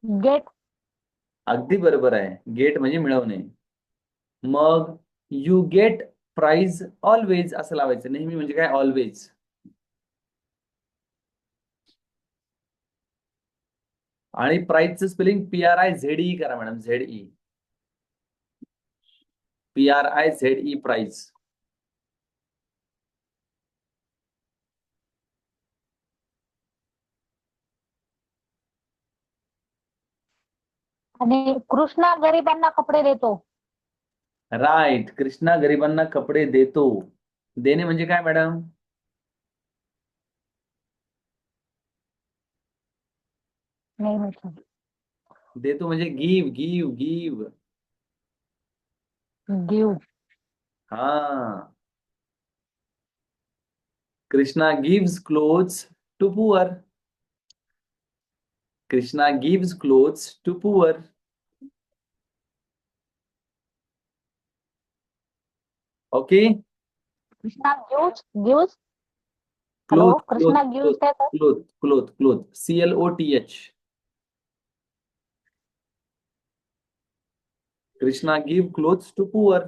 Gate. अगदी बरोबर आहे. गेट म्हणजे मिळवणे. मग यू गेट प्राइज ऑलवेज असं लावायचं. नेहमी म्हणजे काय? ऑलवेज. आणि प्राइजचं स्पेलिंग PRIZE करा मॅडम. ZE. PRIZE prize. आणि कृष्णा गरिबांना कपडे देतो. राईट. कृष्णा गरिबांना कपडे देतो. देणे म्हणजे काय मॅडम? नाही माहिती. देतो म्हणजे गिव गिव गिव. गिव. हा. Krishna gives clothes to poor. Krishna gives clothes to poor. Okay. Krishna gives gives. Hello, cloth cloth Krishna cloth gives काय तर. Cloth cloth cloth CLOTH. Krishna give clothes to poor.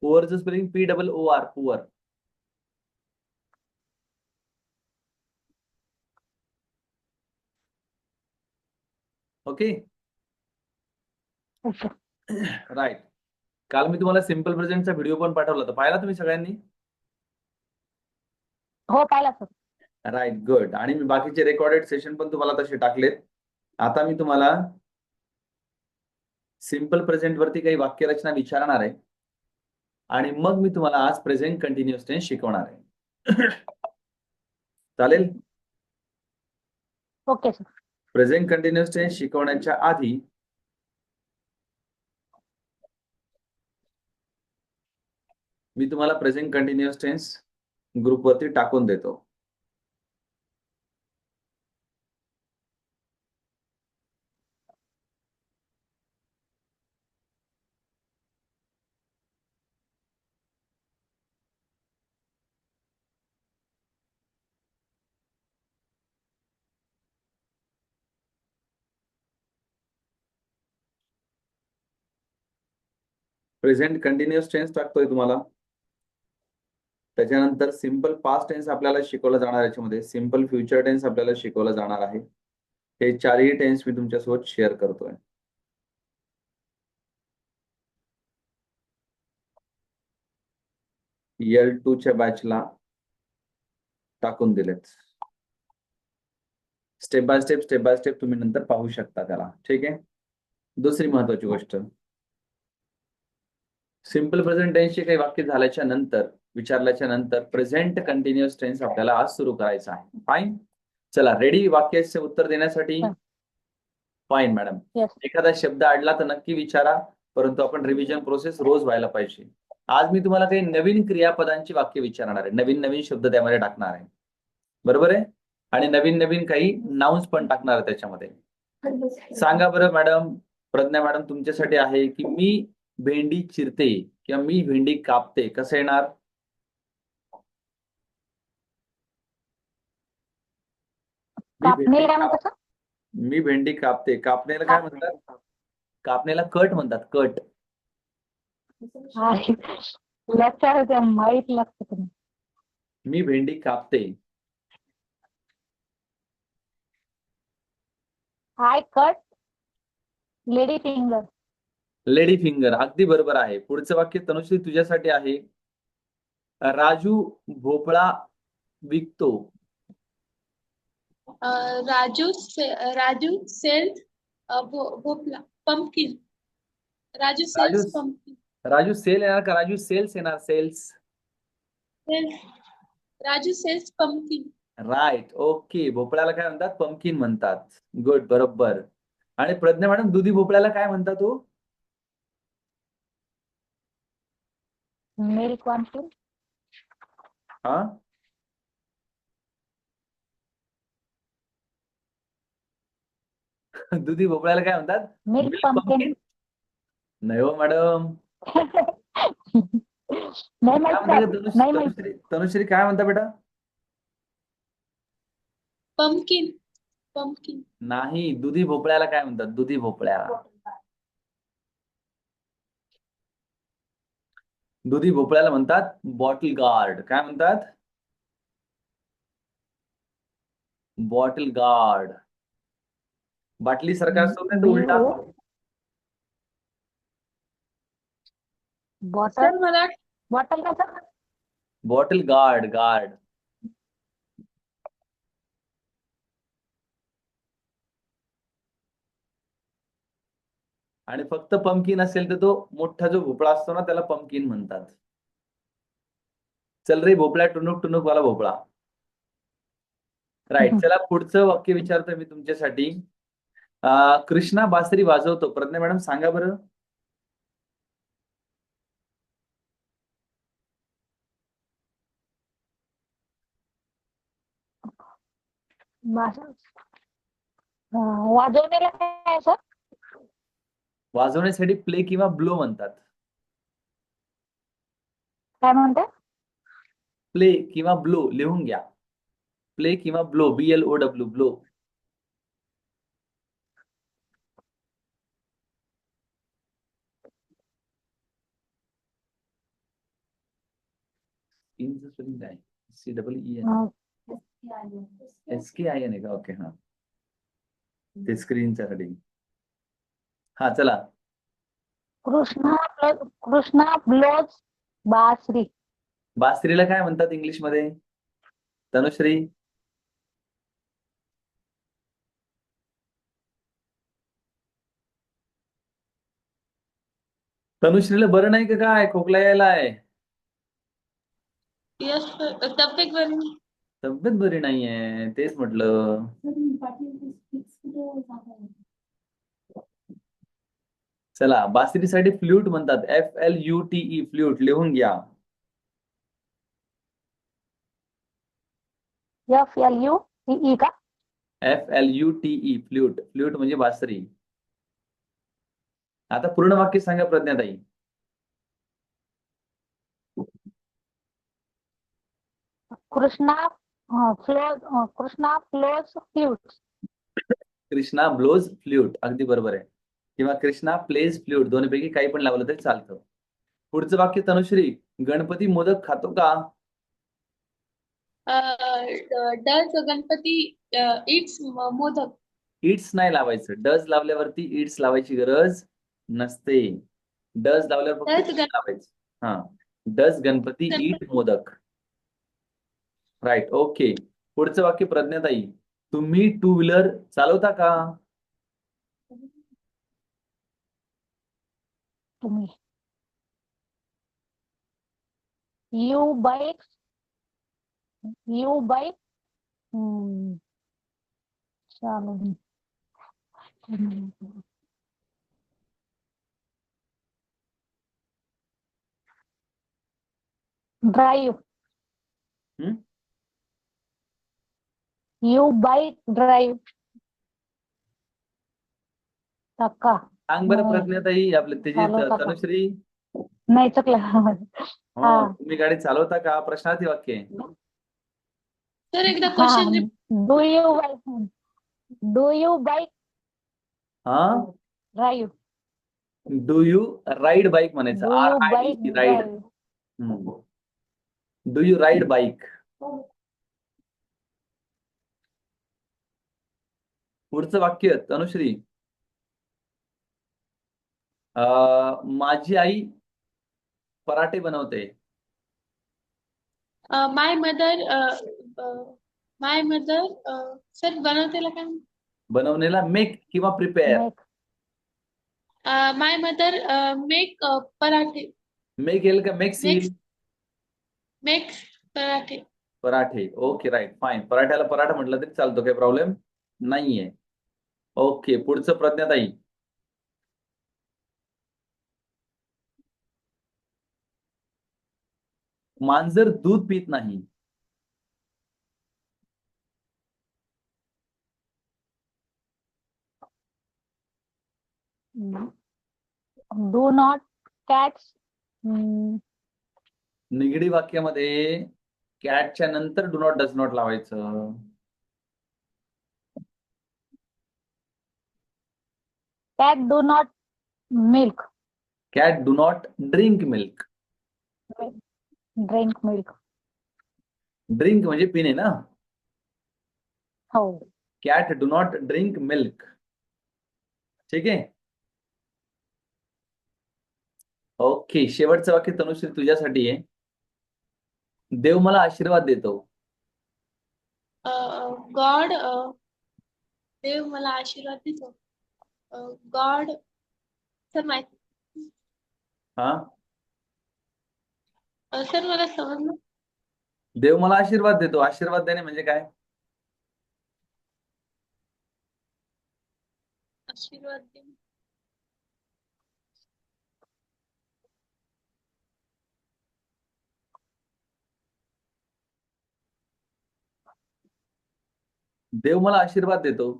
पुअरचं spelling POOR. Poor. Okay. Okay. Right. काल मी तुम्हाला simple प्रेझेंटचा video पण पाठवला होता. पाहिला तुम्ही सगळ्यांनी? हो, पाहिला सर. राईट. गुड. आणि मी बाकीचे रेकॉर्डेड सेशन पण तुम्हाला तसे टाकलेत. आता मी तुम्हाला सिम्पल प्रेझेंट वरती काही वाक्यरचना विचारणार आहे आणि मग मी तुम्हाला आज प्रेझेंट कंटिन्युअस टेन्स शिकवणार आहे. चालेल? Okay sir. Present continuous tense शिकवण्याच्या आधी मी तुम्हाला प्रेझेंट कंटिन्युअस टेन्स ग्रुपवरती टाकून देतो. प्रेझेंट कंटिन्युअस टेन्स टाकतोय तुम्हाला. त्याच्यानंतर सिम्पल पास्ट टेन्स आपल्याला शिकवलं जाणार. याच्यामध्ये सिम्पल फ्युचर टेन्स आपल्याला शिकवलं जाणार आहे. हे चारही टेन्स मी तुमच्यासोबत शेअर करतोय. L2 च्या बॅचला टाकून दिलेत. स्टेप बाय स्टेप तुम्ही नंतर पाहू शकता त्याला. ठीक आहे. दुसरी महत्वाची गोष्ट, सिम्पल प्रेझेंट टेन्सचे काही वाक्य झाल्याच्या नंतर, विचारल्याच्या नंतर प्रेझेंट कंटिन्युअस टेन्स आपल्याला आज सुरू करायचा आहे. फाईन. चला, रेडी वाक्याचे उत्तर देण्यासाठी? Fine madam. येस. एखादा शब्द अडला तर नक्की विचारा, परंतु आपण रिव्हिजन प्रोसेस रोज व्हायला पाहिजे. आज मी तुम्हाला काही नवीन क्रियापदांची वाक्य विचारणार आहे. नवीन नवीन शब्द त्यामध्ये टाकणार आहे. बरोबर आहे? आणि नवीन नवीन काही नाउन्स पण टाकणार आहे त्याच्यामध्ये. सांगा बरं मॅडम, प्रज्ञा मॅडम, तुमच्यासाठी आहे की मी भेंडी चिरते किंवा मी भेंडी कापते, कसं येणार? मी भेंडी कापणीला काय म्हणतात सर? मी भेंडी कापते. कापणेला काय म्हणतात? कापणेला कट म्हणतात. कट. लक्षात माहित लागतं. मी भेंडी कापते. I cut lady finger. Lady finger. अगदी बरोबर आहे. पुढचं वाक्य तनुश्री तुझ्यासाठी आहे. राजू भोपळा विकतो. राजू सेल्स भोपळा pumpkin. Raju sells pumpkin. Raju sale येणार का? राजू सेल्स येणार. Sells. Raju sells pumpkin. Right. Okay. भोपळ्याला काय म्हणतात? पंपकिन म्हणतात. गुड. बरोबर. आणि प्रज्ञा मॅडम, दुधी भोपळ्याला काय म्हणतात हो? मिल्क वांटून. हा, दुधी भोपळ्याला काय म्हणतात? Milk milk pumpkin. पंपकिन. नाही हो मॅडम. नाही माहित काय सर, म्हणता? नाही माहित. तनुश्री काय म्हणता बेटा? पंपकिन. pumpkin. नाही, दुधी भोपळ्याला काय म्हणतात? दुधी भोपळ्याला. दुधी भोपळ्याला म्हणतात बॉटल गार्ड. काय म्हणतात? Bottle gourd. बाटली सारखा असतो ना तो उलटा. बॉटल सर मला बॉटल का सर? Bottle gourd. गार्ड. आणि फक्त पंपकिन असेल तर तो मोठा जो भोपळा असतो ना त्याला पंपकिन म्हणतात. चल रे भोपळा, टुनुक टुनुक वाला भोपळा. राईट. चला पुढचं वाक्य विचारतोय मी तुमच्यासाठी. कृष्णा बासरी वाजवतो. प्रज्ञा मॅडम सांगा बरं. वाजवण्याला काय आहे सर? वाजवण्यासाठी प्ले किंवा ब्लो म्हणतात. काय म्हणते? प्ले किंवा ब्लो लिहून घ्या. प्ले किंवा ब्लो, BLOW, ब्लो. स्किनचं स्पेलिंग काय? CEEN. SKIN आहे का? ओके. हा, ते स्क्रीनच्या साठी. हा चला. कृष्णा ब्लोज बासरी. बासरीला काय म्हणतात इंग्लिश मध्ये? तनुश्री. तनुश्रीला बरं नाही का? काय खोकला यायला आहे? यस सर तब्येत बरी नाही. तब्येत बरी नाहीये, तेच म्हटलं. चला, बासरीसाठी फ्ल्यूट म्हणतात. FLUTE, फ्ल्यूट लिहून घ्या. FLUTE का? FLUTE, flute. फ्ल्यूट म्हणजे बासरी. आता पूर्ण वाक्य सांगा प्रज्ञाताई. Krishna flows flute. Krishna blows flute. अगदी बरोबर आहे. किंवा कृष्णा प्लेज फ्ल्यूट. दोन्हीपैकी काही पण लावलं तरी चालतं. पुढचं वाक्य तनुश्री. गणपती मोदक खातो का? Does Ganpati it's modak. It's नाही लावायचं. डज लावल्यावरती इट्स लावायची गरज नसते. डज लावल्यावर फक्त डज इट लावायचं. हा, does Ganpati eat modak. Right. Okay. पुढचं वाक्य प्रज्ञाताई. तुम्ही टू व्हीलर चालवता का? तुम्ही. You bike. चालू. Drive. Hmm? You bike drive. धक्का. सांग बरं नाही. प्रज्ञाताई. आपले त्याची चालवता का? तनुश्री. नाही चुकलं. हो, तुम्ही गाडी चालवता का? प्रश्नार्थी वाक्य आहे. सर एकदा क्वेश्चन डू यू बाईक हा, drive. Do you ride bike म्हणायचं. Do you bike RIDE ride. Drive. Do you ride bike. पुढचं वाक्य तनुश्री. माझी आई पराठे बनवते. माय मदर सर बनवतेला काय? बनवणेला मेक किंवा प्रिपेअर. माय मदर मेक पराठे. मेक येईल का मेक्स येईल? मेक पराठे. पराठे. Okay, right, fine. पराठ्याला पराठा म्हटलं तरी चालतो, काही प्रॉब्लेम नाहीये. ओके. पुढचं प्रज्ञाताई. मांजर दूध पित नाही. Do not cats. निगडी वाक्यामध्ये कॅटच्या नंतर डू नॉट डज नॉट लावायचं. cat do not milk. Cat do not drink milk. Drink milk. Drink म्हणजे पिणे ना. हो. Cat do not drink milk. ठीक आहे. ओके, शेवटचं वाक्य तनुश्री तुझ्यासाठी आहे. देव मला आशीर्वाद देतो. गॉड देव मला आशीर्वाद देतो. गॉड सर माहिती हा, सर मला समजलं. देव मला आशीर्वाद देतो. आशीर्वाद देणे म्हणजे काय? आशीर्वाद दे. देव मला आशीर्वाद देतो.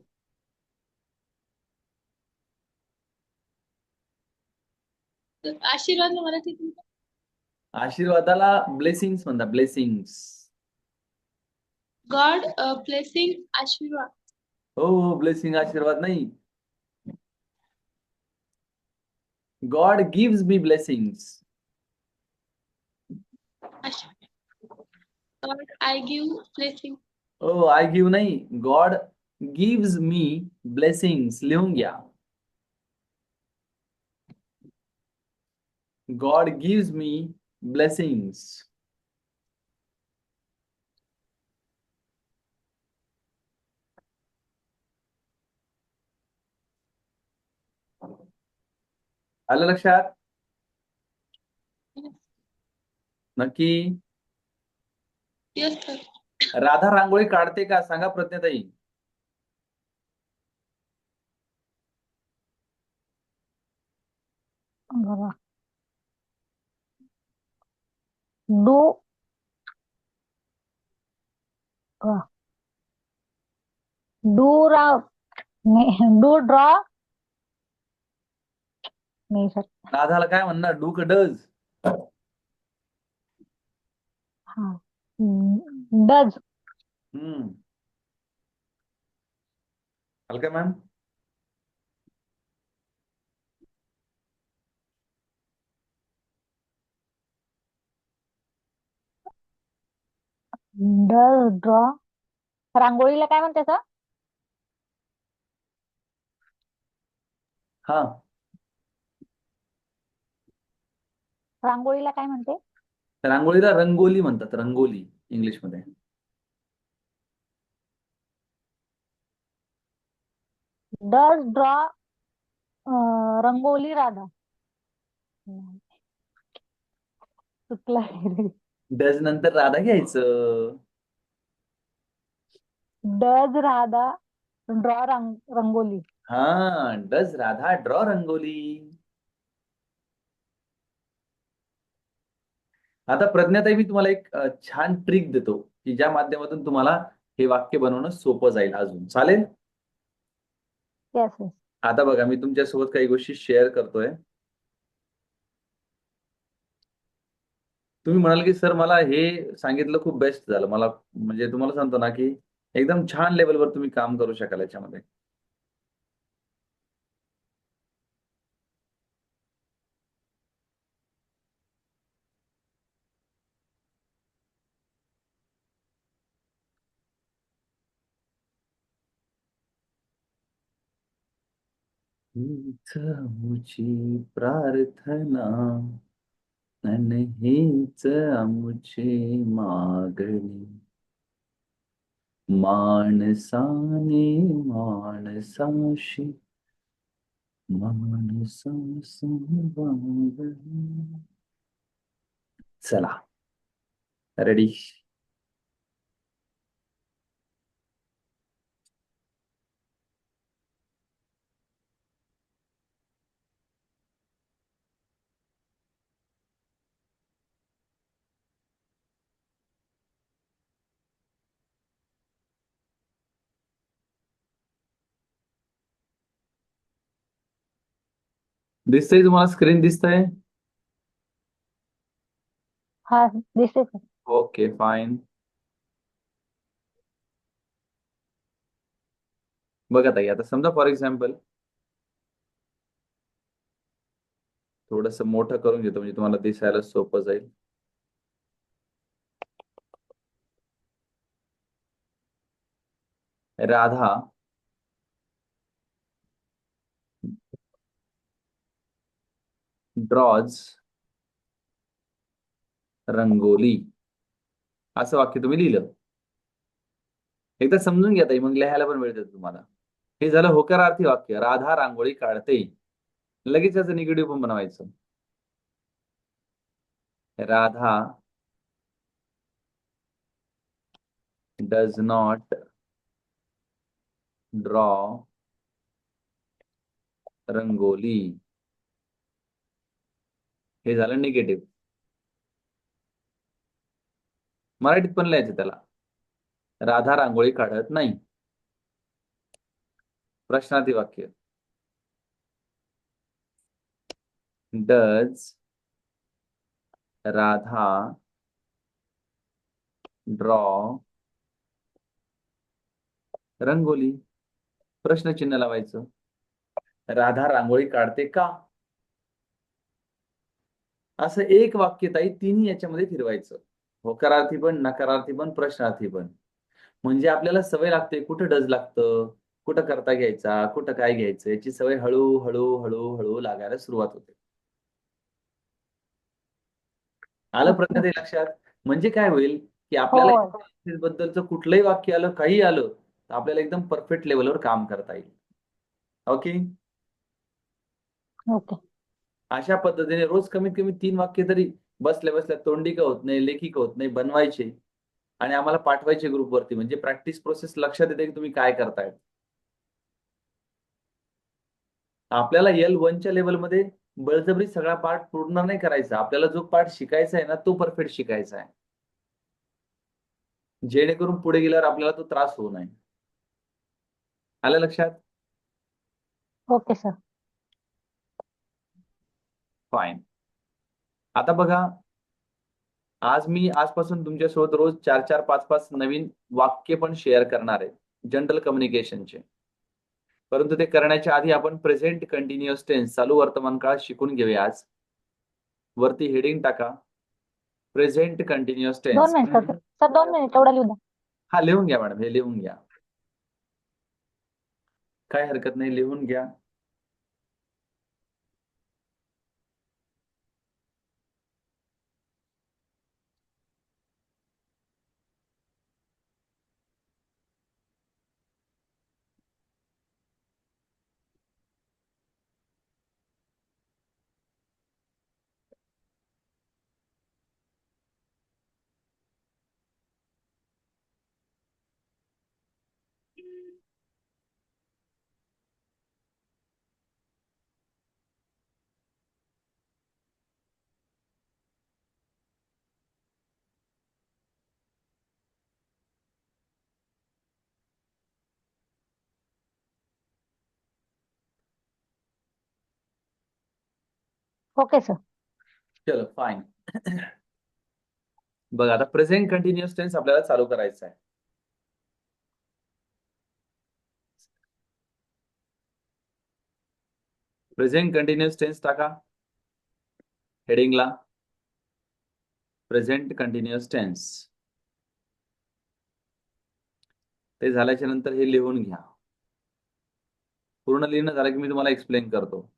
आशीर्वाद मराठीत आशीर्वादाला ब्लेसिंग्स म्हणतात. ब्लेसिंग्स. गॉड ब्लेसिंग आशीर्वाद. हो, ब्लेसिंग आशीर्वाद नाही. God gives me blessings. God I give blessing. Oh, I give नाही, गॉड गिव्स मी ब्लेसिंग्स. लिहून घ्या. God gives me blessings. आलं लक्षात? नक्की. Yes sir. राधा रांगोळी काढते का? सांगा प्रज्ञाताई. बघा. Do do ra do draw. नाही सर. राधाला काय म्हणणार? डू का डज? हा. Does. आलं काय मॅम? Does draw. रांगोळीला काय म्हणते सर? हा, रांगोळीला काय म्हणते? रांगोळीला रंगोली म्हणतात. रंगोली इंग्लिशमध्ये. Does draw rangoli Radha. चुकला. डज नंतर राधा घ्यायचं. Does Radha draw rangoli. हा, डज राधा ड्रॉ रंगोली. आता प्रज्ञाताई, मी तुम्हाला एक छान ट्रिक देतो की ज्या माध्यमातून तुम्हाला हे वाक्य बनवणं सोपं जाईल. अजून चालेल? Yes, yes. आता बघा, मी तुमच्यासोबत काही गोष्टी शेअर करतोय. तुम्ही म्हणाल की सर मला हे सांगितलं खूप बेस्ट झालं. मला म्हणजे तुम्हाला सांगतो ना की एकदम छान लेवलवर तुम्ही काम करू शकाल याच्यामध्ये. हीच आमची प्रार्थना आणि हीच आमची मागणी, माणसाने माणसाशी माणसासून वागणी. चला, रेडी? दिसतंय तुम्हाला? स्क्रीन दिसतंय? हा, दिसते सर. Okay, fine. बघा ताई, आता समजा फॉर एक्झाम्पल थोडस मोठं करून घेतो म्हणजे तुम्हाला दिसायला सोपं जाईल. राधा ड्रॉज रंगोली, असं वाक्य तुम्ही लिहिलं. एकदा समजून घ्या ताई, मग लिहायला पण वेळ देतो तुम्हाला. हे झालं होकारार्थी वाक्य. राधा रांगोळी काढते. लगेच याचं निगेटिव्ह पण बनवायचं. Radha does not draw rangoli. हे झालं निगेटिव्ह. मराठीत पण लिहायचं त्याला. राधा रांगोळी काढत नाही. प्रश्नार्थी वाक्य. Does Radha draw rangoli. प्रश्नचिन्ह लावायचं. राधा रांगोळी काढते का? असं एक वाक्य ताई तिन्ही याच्यामध्ये फिरवायचं. होकारार्थी पण, नकारार्थी पण, प्रश्नार्थी पण. म्हणजे आपल्याला सवय लागते, कुठं डज लागतं, कुठं करता घ्यायचा, कुठं काय घ्यायचं, याची सवय हळू लागायला सुरुवात होते. आलं प्रज्ञा लक्षात? म्हणजे काय होईल की आपल्याला बद्दलचं कुठलंही वाक्य आलं, काही आलं, तर आपल्याला एकदम परफेक्ट लेवलवर काम करता येईल. ओके. ओके. अशा पद्धतीने रोज कमीत कमी 3 वाक्य तरी बसल्या बसल्या तोंडी का होत नाही, लेखी का होत नाही, बनवायचे आणि आम्हाला पाठवायचे ग्रुपवरती. म्हणजे प्रॅक्टिस प्रोसेस लक्षात येते की तुम्ही काय करताय. आपल्याला L1च्या लेवलमध्ये बळजबरी सगळा पाठ पूर्ण नाही करायचा. आपल्याला जो पाठ शिकायचा आहे ना, तो परफेक्ट शिकायचा आहे. जेणेकरून पुढे गेल्यावर आपल्याला तो त्रास होऊ नये. आलं लक्षात? Okay sir. फाईन. आता बघा, आज मी आजपासून तुमच्यासोबत रोज 4-4, 5-5 नवीन वाक्य पण शेअर करणार आहे जनरल कम्युनिकेशनचे. परंतु ते करण्याच्या आधी आपण प्रेझेंट कंटिन्युअस टेन्स, चालू वर्तमान काळ शिकून घेऊया आज. वरती हेडिंग टाका, present continuous 2 tense. Minute sir. Sir 2 minute एवढं लिहू द्या. हा, लिहून घ्या मॅडम, हे लिहून घ्या. काय हरकत नाही, लिहून घ्या. Okay sir. चलो फाईन. बघा, आता प्रेझेंट कंटिन्युअस टेन्स आपल्याला चालू करायचं आहे. प्रेझेंट कंटिन्युअस टेन्स टाका हेडिंगला, प्रेझेंट कंटिन्युअस टेन्स. ते झाल्याच्या नंतर हे लिहून घ्या. पूर्ण लिहिणं झालं की मी तुम्हाला एक्सप्लेन करतो.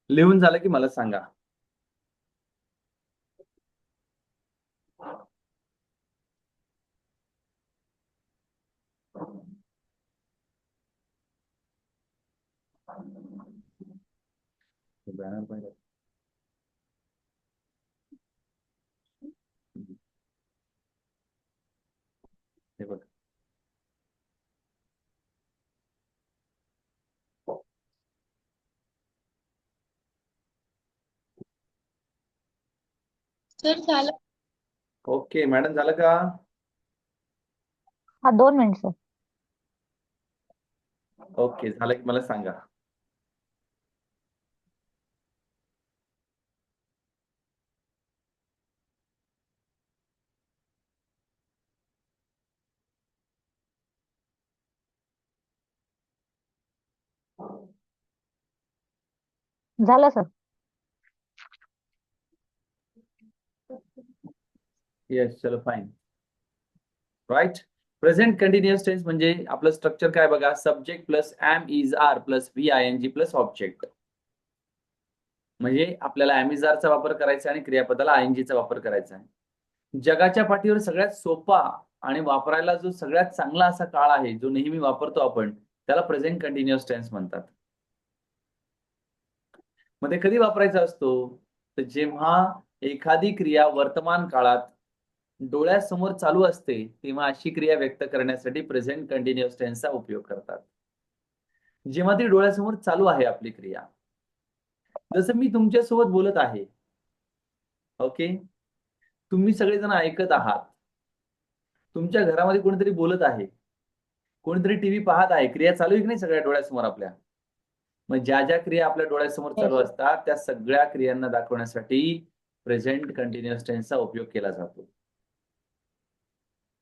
लिहून झालं की मला सांगा. बॅनर पाहिजे. हे बघ. सर झालं. ओके मॅडम, झालं का? हा 2 मिनिट सर. ओके, झालं की मला सांगा. झालं सर. येस, चलो fine. Right. Present continuous tense म्हणजे आपलं स्ट्रक्चर काय बघा, subject plus am is are plus V I N G plus object. म्हणजे आपल्याला एम इज आरचा वापर करायचा आणि क्रियापदाला आय एन जीचा वापर करायचा आहे. जगाच्या पाठीवर सगळ्यात सोपा आणि वापरायला जो सगळ्यात चांगला असा काळ आहे, जो नेहमी वापरतो आपण, त्याला प्रेझेंट कंटिन्युअस टेन्स म्हणतात. मग ते कधी वापरायचा असतो? तर जेव्हा एखादी क्रिया वर्तमान काळात डोळ्यासमोर चालू असते, तेव्हा अशी क्रिया व्यक्त करण्यासाठी प्रेझेंट कंटिन्युअस टेन्सचा उपयोग करतात. जेव्हा ती डोळ्यासमोर चालू आहे आपली क्रिया, जसं मी तुमच्यासोबत बोलत आहे, ओके, तुम्ही सगळेजण ऐकत आहात, तुमच्या घरामध्ये कोणीतरी बोलत आहे, कोणीतरी टीव्ही पाहत आहे, क्रिया चालू आहे की नाही सगळ्या डोळ्यासमोर आपल्या. मग ज्या ज्या क्रिया आपल्या डोळ्यासमोर चालू Yes. असतात, त्या सगळ्या क्रियांना दाखवण्यासाठी प्रेझेंट कंटिन्युअस टेन्सचा उपयोग केला जातो.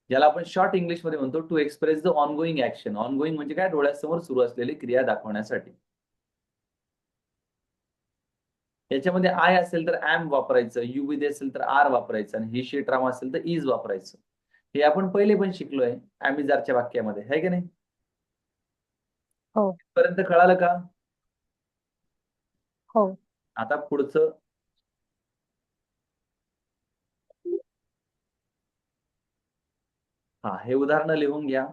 ज्याला आपण शॉर्ट इंग्लिश मध्ये म्हणतो to express the ongoing action. Ongoing म्हणजे काय? डोळ्यासमोर सुरू असलेली क्रिया दाखवण्यासाठी. याच्यामध्ये आय असेल तर एम वापरायचं, यू विथ असेल तर आर वापरायचं, आणि ही शी ट्राम असेल तर इज वापरायचं. हे आपण पहिले पण शिकलोय एमिजारच्या वाक्यामध्ये, है की नाही? हो पर्यंत कळालं का? हो. आता पुढचं हे उदाहरण लिहून घ्या.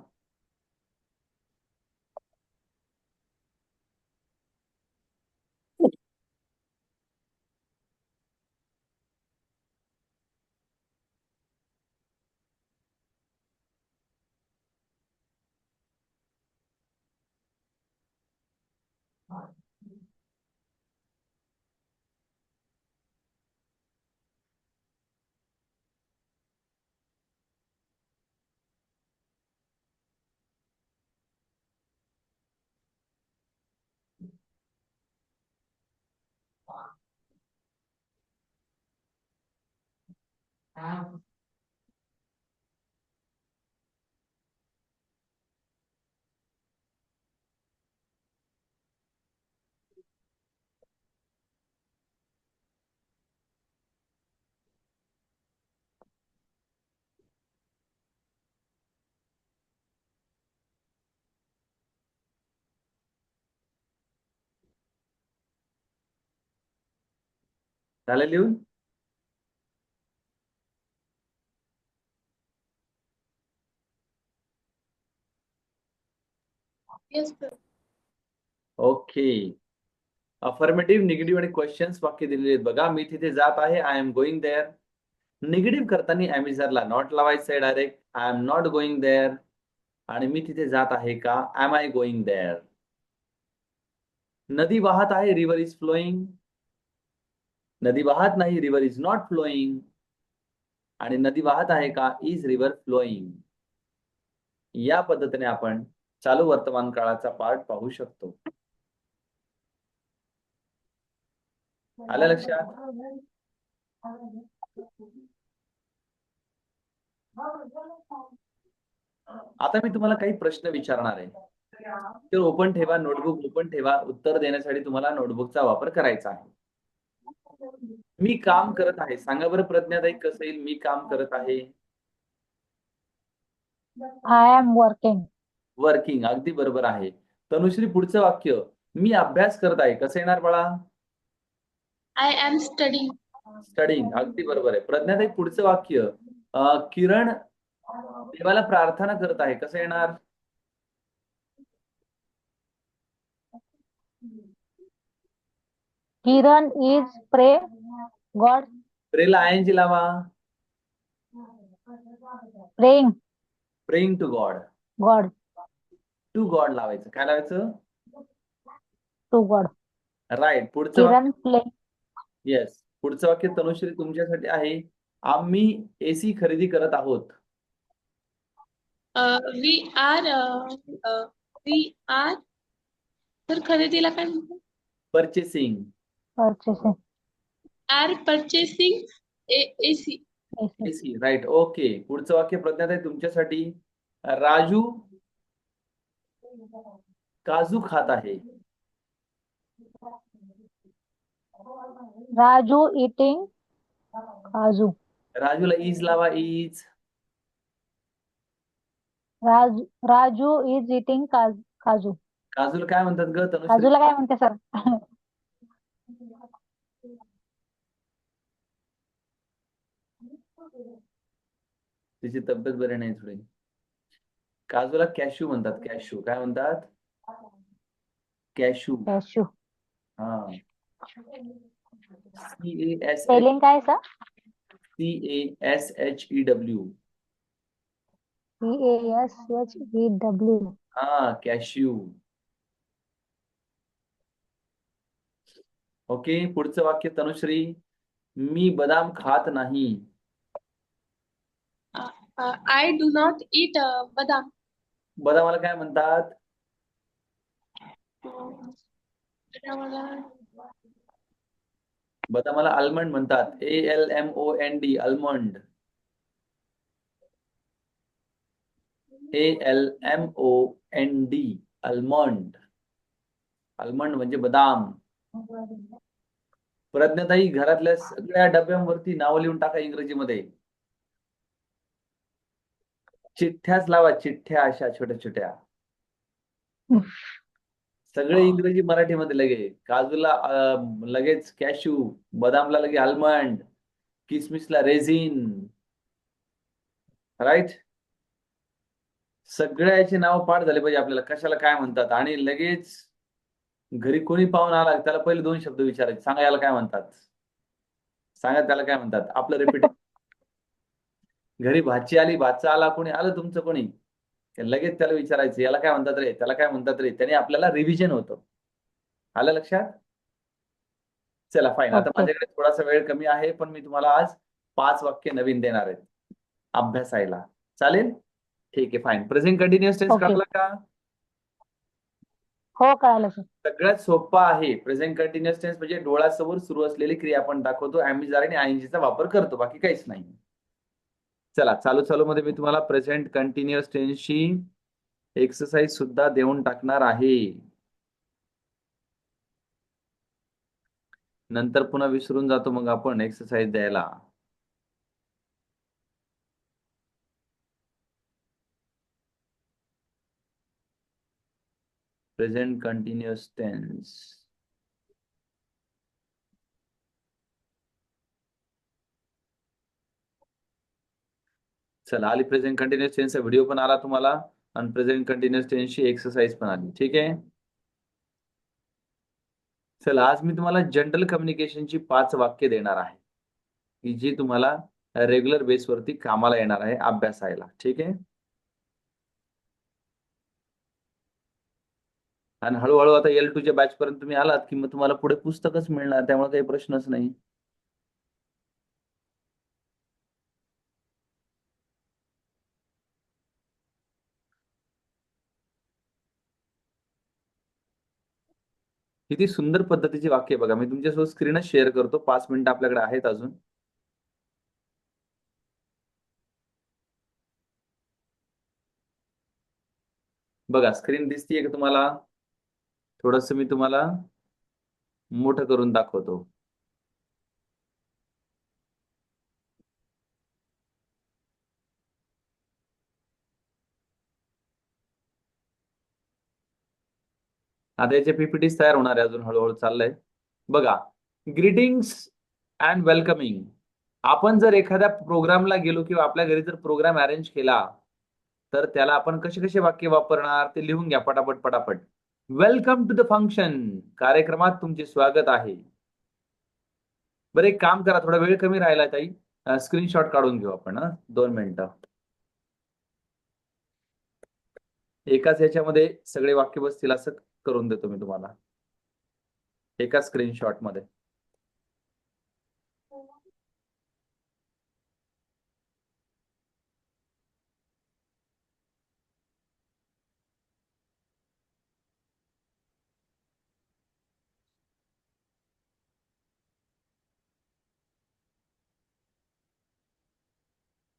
झालं लिहून? Yes sir. Okay. Affirmative, negative आणि क्वेश्चन्स वाक्य दिलेले आहेत बघा. मी तिथे जात आहे, आय एम गोइंग देअर. निगेटिव्ह करताना एमिझरला नॉट लावायचं आहे, direct I am not going there. आणि मी तिथे जात आहे का? Am I going there. नदी वाहत आहे, रिव्हर इज फ्लोईंग. नदी वाहत नाही, रिव्हर इज नॉट फ्लोईंग. आणि नदी वाहत आहे का? Is river flowing. या पद्धतीने आपण चालू वर्तमान काळाचा पार्ट पाहू शकतो. आलं लक्षात? आता मी तुम्हाला काही प्रश्न विचारणार आहे, तर ओपन ठेवा, नोटबुक ओपन ठेवा. उत्तर देण्यासाठी तुम्हाला नोटबुकचा वापर करायचा आहे. मी काम करत आहे. सांगा बरं प्रज्ञाताई, कसं येईल? मी काम करत आहे. I am working. वर्किंग, अगदी बरोबर आहे. तनुश्री, पुढचं वाक्य, मी अभ्यास करत आहे, कसं येणार बाळा? I am studying. स्टडिंग, अगदी बरोबर आहे. प्रज्ञाताई, पुढचं वाक्य, किरण देवाला प्रार्थना करत आहे, कसं येणार? किरण इज प्रे गॉड प्रेला आयएनजी लावा. Praying praying to God. God to God लावायचं. काय लावायचं? To God. राईट. पुढचं वाक्य, किरण प्ले येस, पुढचं वाक्य तनुश्री तुमच्यासाठी आहे. आम्ही एसी खरेदी करत आहोत. We are तर खरेदीला काय म्हणतात? Purchasing. Purchasing Are purchasing AC. AC, right. Okay. पुढचं वाक्य प्रज्ञाताई तुमच्यासाठी. राजू काजू खात आहे. राजू इटिंग काजू. राजूला इज लावा. इज. राजू इज इटिंग काजू. काजूला काय म्हणतात ग तनुश्री? काजूला काय म्हणते सर? तिची तब्येत बरी नाही थोडी. काजूला कॅशू म्हणतात. कॅशू काय म्हणतात? कॅशू. कॅशू. हा. CASH स्पेलिंग काय सर? CASHEW. CASHEW. हा, कॅश्यू. ओके. पुढचं वाक्य तनुश्री. मी बदाम खात नाही. I do not eat badam. बदामाला काय म्हणतात? बदामाला आल्मंड म्हणतात. ALMOND, almond. ALMOND, almond. Almond म्हणजे बदाम. प्रज्ञाताई, घरातल्या सगळ्या डब्यांवरती नावं लिहून टाका इंग्रजीमध्ये. चिठ्ठ्याच लावा. चिठ्ठ्या अशा छोट्या छोट्या. सगळे इंग्रजी मराठीमध्ये लगे. काजूला लगेच कॅशू, बदामला लगे आल्मंड, किसमिसला रेझिन. राईट. सगळ्या याची नाव पाठ झाले पाहिजे आपल्याला, कशाला काय म्हणतात. आणि लगेच घरी कोणी पाहून आला त्याला पहिले 2 शब्द विचारायचे. सांगा याला काय म्हणतात. सांगा त्याला काय म्हणतात. आपलं रिपीट. घरी भाची आली, भाचा आला, कोणी आलं तुमचं कोणी, लगेच त्याला विचारायचं याला काय म्हणतात रे, त्याला काय म्हणतात रे. त्याने आपल्याला रिव्हिजन होतं. आलं लक्षात? चला फाईन. आता ओके. माझ्याकडे थोडासा वेळ कमी आहे, पण मी तुम्हाला आज 5 वाक्य नवीन देणार आहेत अभ्यासायला. चालेल? ठीक आहे, fine. Present continuous tense okay. कळला का? हो कळालं सर. सगळ्यात सोपा आहे. प्रेझेंट कंटिन्युअस टेन्स म्हणजे डोळ्यासमोर सुरू असलेली क्रिया आपण दाखवतो, ऍमिजार आणि आयएनजीचा वापर करतो, बाकी काहीच नाही. चला, चालू मध्ये मी तुम्हाला प्रेझेंट कंटिन्युअस टेन्सची एक्सरसाइज सुद्धा देऊन टाकणार आहे. नंतर पुन्हा विसरून जातो मग आपण एक्सरसाइज द्यायला. Present continuous tense. चला, आली प्रेझेंट कंटिन्युअस टेन्सचा व्हिडिओ पण आला तुम्हाला, आणि प्रेझेंट कंटिन्युअस टेन्सची एक्सरसाइज पण आली. ठीक आहे. चला, आज मी तुम्हाला जनरल कम्युनिकेशनची 5 वाक्य देणार आहे, की जी तुम्हाला रेग्युलर बेसवरती कामाला येणार आहे अभ्यासायला. ठीक आहे. आणि हळूहळू आता L2 च्या बॅच पर्यंत तुम्ही आलात की मग तुम्हाला पुढे पुस्तकच मिळणार, त्यामुळे काही प्रश्नच नाही. किती सुंदर पद्धतीची वाक्य बघा. मी तुमच्यासोबत स्क्रीनच शेअर करतो. 5 मिनिटं आपल्याकडे आहेत अजून. बघा, स्क्रीन दिसतीये का तुम्हाला? थोडस मी तुम्हाला मोठं करून दाखवतो. आता याचे PPTs तयार होणार आहे, अजून हळूहळू चाललंय. बघा, ग्रीटिंग्स अँड वेलकमिंग. आपण जर एखाद्या प्रोग्रामला गेलो किंवा आपल्या घरी जर प्रोग्राम अरेंज केला तर त्याला आपण कसे कसे वाक्य वापरणार ते लिहून घ्या पटापट पटापट. Welcome to the function. कार्यक्रमात तुमचे स्वागत आहे. बरं एक काम करा, थोडा वेळ कमी राहिला ताई, स्क्रीनशॉट काढून घेऊ आपण. 2 मिनिटं. एकाच ह्याच्यामध्ये सगळे वाक्य बसतील असं करून देतो मी तुम्हाला एका स्क्रीनशॉट मध्ये.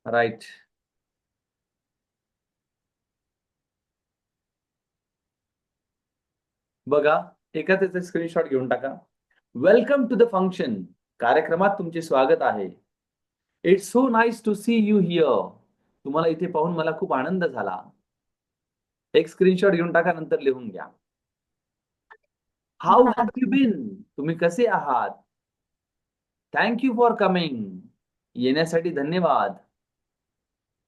राईट. बघा, एकाच याचा स्क्रीनशॉट घेऊन टाका. Welcome to the function. कार्यक्रमात तुमचे स्वागत आहे. It's so nice to see you here. तुम्हाला इथे पाहून मला खूप आनंद झाला. एक स्क्रीनशॉट घेऊन टाका, नंतर लिहून घ्या. How have you been. तुम्ही कसे आहात. Thank you for coming. येण्यासाठी धन्यवाद.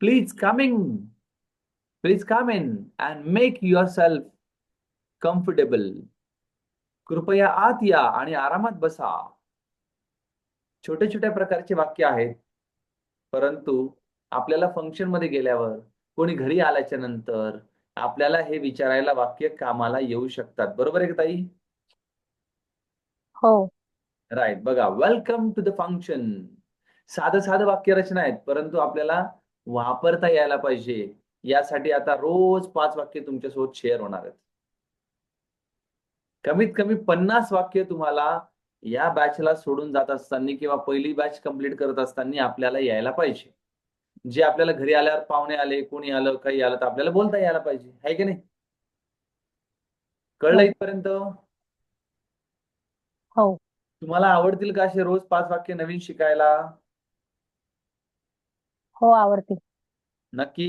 Please come in and make yourself comfortable. कृपया आत या आणि आरामात बसा. छोट्या छोट्या प्रकारचे वाक्य आहेत, परंतु आपल्याला फंक्शन मध्ये गेल्यावर कोणी घरी आल्याच्या नंतर आपल्याला हे विचारायला वाक्य कामाला येऊ शकतात. बरोबर आहे का ताई. हो. राईट. बघा, वेलकम टू द फंक्शन. साधं साधं वाक्य रचना आहेत, परंतु आपल्याला वापरता यायला पाहिजे. यासाठी आता रोज 5 वाक्य तुमच्यासोबत शेअर होणार आहेत. कमीत कमी 50 वाक्य तुम्हाला या बॅचला सोडून जात असताना किंवा पहिली बॅच कंप्लीट करत असताना आपल्याला यायला पाहिजे. जे आपल्याला घरी आल्यावर पाहुणे आले, कोणी आलं, काही आलं तर आपल्याला बोलता यायला पाहिजे, आहे की नाही. कळलं हो. इथपर्यंत. हो. तुम्हाला आवडतील का असे रोज 5 वाक्य नवीन शिकायला. हो आवडतील. नक्की.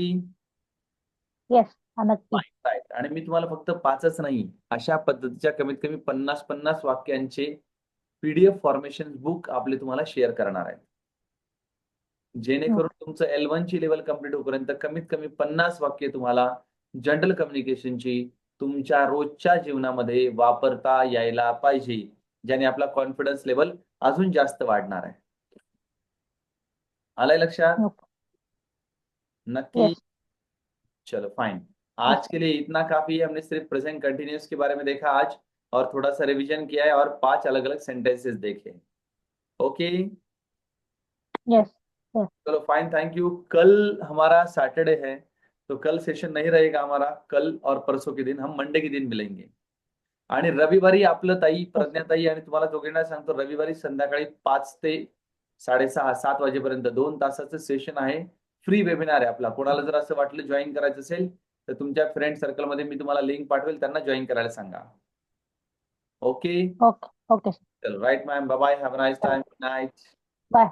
येस नक्की. राईट. आणि मी तुम्हाला फक्त 5च नाही, अशा पद्धतीच्या कमीत कमी 50 वाक्यांचे पीडीएफ फॉर्मेशन बुक आपले तुम्हाला शेअर करणार आहे. जेणेकरून तुमचं L1 ची लेवल कंप्लीट होईपर्यंत कमीत कमी 50 वाक्य तुम्हाला जनरल कम्युनिकेशनची तुमच्या रोजच्या जीवनामध्ये वापरता यायला पाहिजे, ज्याने आपला कॉन्फिडन्स लेवल अजून जास्त वाढणार आहे. आलाय लक्षात. नक्की. यस. चलो फाइन. आज के लिए इतना काफी है. हमने सिर्फ प्रेजेंट कंटिन्यूअस के बारे में देखा आज और थोड़ा सा रिवीजन किया है और 5 अलग अलग सेंटेंसेस देखे. ओके. यस. चलो फाइन, थैंक यू. कल हमारा सैटरडे है, तो कल सेशन नहीं रहेगा हमारा. कल और परसों के दिन हम मंडे के दिन मिलेंगे. आणि रविवारी आपलं ताई, प्रज्ञाताई आणि तुम्हाला दोघांना सांगतो, रविवारी संध्याकाळी 5 ते 6:30 7 वाजेपर्यंत 2 तासाचं सेशन आहे. फ्री वेबिनार आहे आपला. कोणाला जर असं वाटलं जॉईन करायचं असेल तर तुमच्या फ्रेंड सर्कलमध्ये मी तुम्हाला लिंक पाठवेल, त्यांना जॉईन करायला सांगा. ओके. ओके. ओके. चलो right ma'am. Bye bye. Have a nice time. Good night. Bye.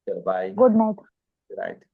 चलो बाय. Good night. राईट.